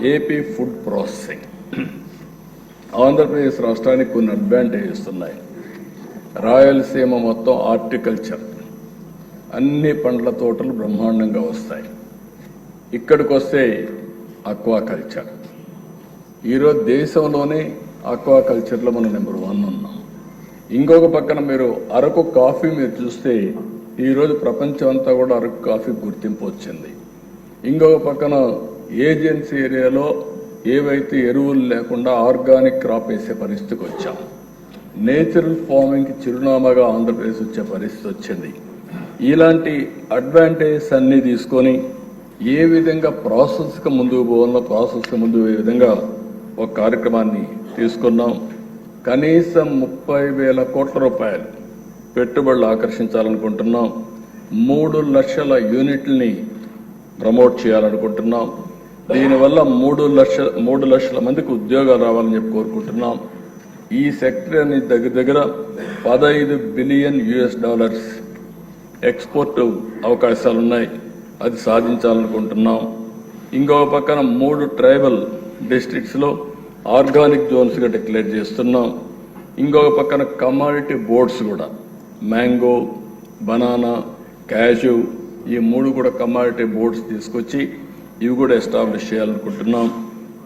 AP food processing Andhra Pradesh రాష్ట్రానికి కొన్ని advantages ఉన్నాయి. రాయలసీమ మొత్తం హార్టికల్చర్, అన్ని పండ్ల తోటలు బ్రహ్మాండంగా వస్తాయి. ఇక్కడికి వస్తే అక్వాకల్చర్. ఈరోజు దేశంలోనే అక్వాకల్చర్లో మనం నెంబర్ 1 ఉన్నాం. ఇంకొక పక్కన మీరు అరకు కాఫీ మీరు చూస్తే ఈరోజు ప్రపంచం అంతా కూడా అరకు కాఫీ గుర్తింపు వచ్చింది. ఇంకొక పక్కన ఏజెన్సీ ఏరియాలో ఏవైతే ఎరువులు లేకుండా ఆర్గానిక్ క్రాప్ వేసే పరిస్థితికి వచ్చాం. నేచురల్ ఫార్మింగ్కి చిరునామాగా ఆంధ్రప్రదేశ్ వచ్చే పరిస్థితి వచ్చింది. ఇలాంటి అడ్వాంటేజెస్ అన్నీ తీసుకొని ఏ విధంగా ప్రాసెస్కి ముందుకు పోవాలో ప్రాసెస్కి ముందు ఏ విధంగా ఒక కార్యక్రమాన్ని తీసుకున్నాం. కనీసం 30,000 కోట్ల రూపాయలు పెట్టుబడులు ఆకర్షించాలనుకుంటున్నాం. 3 లక్షల యూనిట్లని ప్రమోట్ చేయాలనుకుంటున్నాం. దీనివల్ల 3 లక్షల మందికి ఉద్యోగాలు రావాలని చెప్పి కోరుకుంటున్నాం. ఈ సెక్టర్ అని దగ్గర $15 బిలియన్ ఎక్స్పోర్ట్ అవకాశాలున్నాయి. అది సాధించాలనుకుంటున్నాం. ఇంకొక పక్కన 3 ట్రైబల్ డిస్ట్రిక్ట్స్లో ఆర్గానిక్ జోన్స్గా డిక్లేర్ చేస్తున్నాం. ఇంకొక పక్కన కమాడిటీ బోర్డ్స్ కూడా మ్యాంగో, బనానా, క్యాషు ఈ 3 కూడా కమాడిటీ బోర్డ్స్ తీసుకొచ్చి ఇవి కూడా ఎస్టాబ్లిష్ చేయాలనుకుంటున్నాం.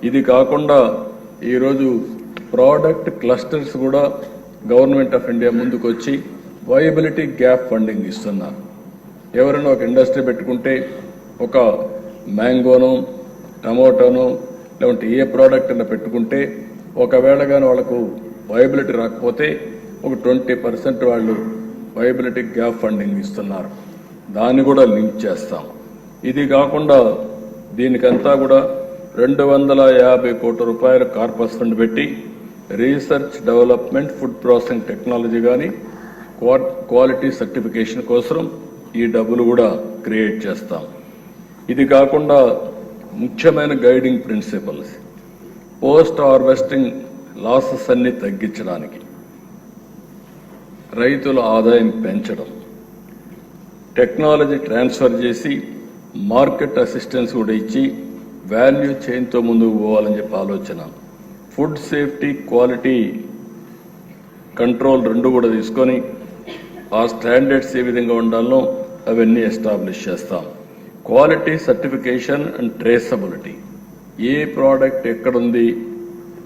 ఇది కాకుండా ఈరోజు ప్రోడక్ట్ క్లస్టర్స్ కూడా గవర్నమెంట్ ఆఫ్ ఇండియా ముందుకు వచ్చి వైబిలిటీ గ్యాప్ ఫండింగ్ ఇస్తున్నారు. ఎవరైనా ఒక ఇండస్ట్రీ పెట్టుకుంటే ఒక మ్యాంగోనో, టమోటోనో లేదంటే ఏ ప్రోడక్ట్ అయినా పెట్టుకుంటే ఒకవేళ కానీ వాళ్ళకు వైబిలిటీ రాకపోతే ఒక 20% వాళ్ళు వైబిలిటీ గ్యాప్ ఫండింగ్ ఇస్తున్నారు. దాన్ని కూడా లింక్ చేస్తాం. ఇది కాకుండా దీనికంతా కూడా 250 కోట్ల రూపాయల కార్పస్ ఫండ్ పెట్టి research development, food processing technology కానీ క్వాలిటీ సర్టిఫికేషన్ కోసం ఈ డబ్బులు కూడా క్రియేట్ చేస్తాం. ఇది కాకుండా ముఖ్యమైన guiding principles post harvesting losses అన్ని తగ్గించడానికి, రైతుల ఆదాయం పెంచడం, టెక్నాలజీ ట్రాన్స్ఫర్ చేసి మార్కెట్ అసిస్టెన్స్ కూడా ఇచ్చి వాల్యూ చైన్తో ముందుకు పోవాలని చెప్పి ఆలోచన. ఫుడ్ సేఫ్టీ, క్వాలిటీ కంట్రోల్ 2 కూడా తీసుకొని ఆ స్టాండర్డ్స్ ఏ విధంగా ఉండాలో అవన్నీ ఎస్టాబ్లిష్ చేస్తాం. Quality certification and traceability, A product ఎక్కడుంది,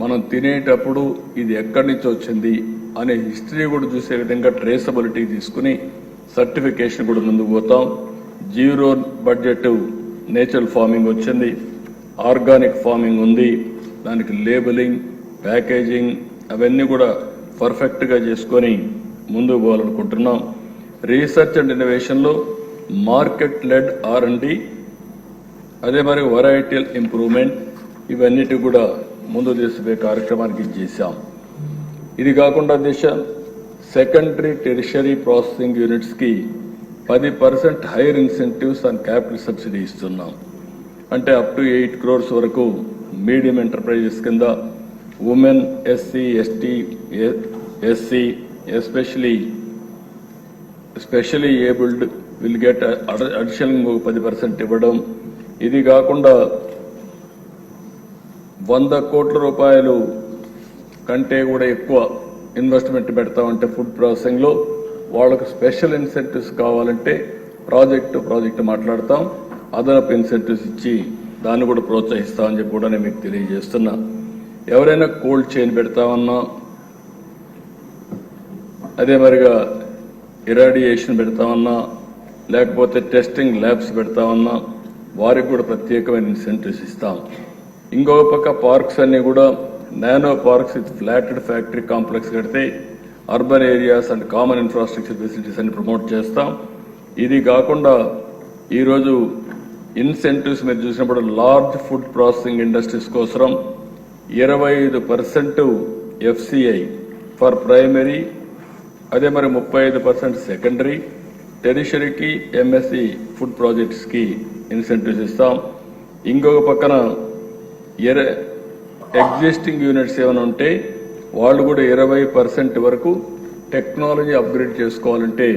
మనం తినేటప్పుడు ఇది ఎక్కడి నుంచి వచ్చింది అనే హిస్టరీ కూడా చూసే విధంగా ట్రేసబిలిటీ తీసుకుని సర్టిఫికేషన్ కూడా ముందుకు పోతాం. 0 బడ్జెట్ నేచురల్ ఫార్మింగ్ వచ్చింది, ఆర్గానిక్ ఫార్మింగ్ ఉంది. దానికి లేబులింగ్, ప్యాకేజింగ్ అవన్నీ కూడా పర్ఫెక్ట్గా చేసుకొని ముందుకు పోవాలనుకుంటున్నాం. రీసెర్చ్ అండ్ ఇన్నోవేషన్లో మార్కెట్ లెడ్ R&D, అదే మరి వెరైటీల్ ఇంప్రూవ్మెంట్ ఇవన్నిటి కూడా ముందు తీసుకుపోయే కార్యక్రమానికి చేశాం. ఇది కాకుండా సెకండరీ, టెరిషరీ ప్రాసెసింగ్ యూనిట్స్కి 10% higher incentives and capital subsidy ఇస్తున్నాం. అంటే అప్ టు 8 crores వరకు మీడియం ఎంటర్ప్రైజెస్ కింద women, SC, ST, SC especially abled will get additional 10% ఇవ్వడం. ఇది కాకుండా 100 కోట్ల రూపాయలు కంటే కూడా ఎక్కువ ఇన్వెస్ట్మెంట్ పెడతామంటే ఫుడ్ ప్రాసెసింగ్లో వాళ్ళకు స్పెషల్ ఇన్సెంటివ్స్ కావాలంటే ప్రాజెక్టు మాట్లాడతాం. అదనపు ఇన్సెంటివ్స్ ఇచ్చి దాన్ని కూడా ప్రోత్సహిస్తామని చెప్పి కూడా నేను మీకు తెలియజేస్తున్నా. ఎవరైనా కోల్డ్ చైన్ పెడతామన్నా, అదే మరిగా ఇరాడియేషన్ పెడతామన్నా, లేకపోతే టెస్టింగ్ ల్యాబ్స్ పెడతామన్నా వారికి కూడా ప్రత్యేకమైన ఇన్సెంటివ్స్ ఇస్తాం. ఇంకొక పక్క పార్క్స్ అన్ని కూడా nano parks with flatted factory complex కడితే urban areas and common infrastructure facilities అన్ని ప్రమోట్ చేస్తాం. ఇది కాకుండా ఈరోజు ఇన్సెంటివ్స్ మీరు చూసినప్పుడు లార్జ్ ఫుడ్ ప్రాసెసింగ్ ఇండస్ట్రీస్ కోసం 25% FCI ఫర్ ప్రైమరీ, అదే మరి 35% సెకండరీ, టెరిషరీకి, MSE ఫుడ్ ప్రాజెక్ట్స్కి ఇన్సెంటివ్స్ ఇస్తాం. ఇంకొక పక్కన ఎగ్జిస్టింగ్ యూనిట్స్ ఏమైనా ఉంటే వాళ్ళు కూడా 20% వరకు టెక్నాలజీ అప్గ్రేడ్ చేసుకోవాలంటే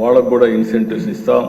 వాళ్ళకు కూడా ఇన్సెంటివ్స్ ఇస్తాం.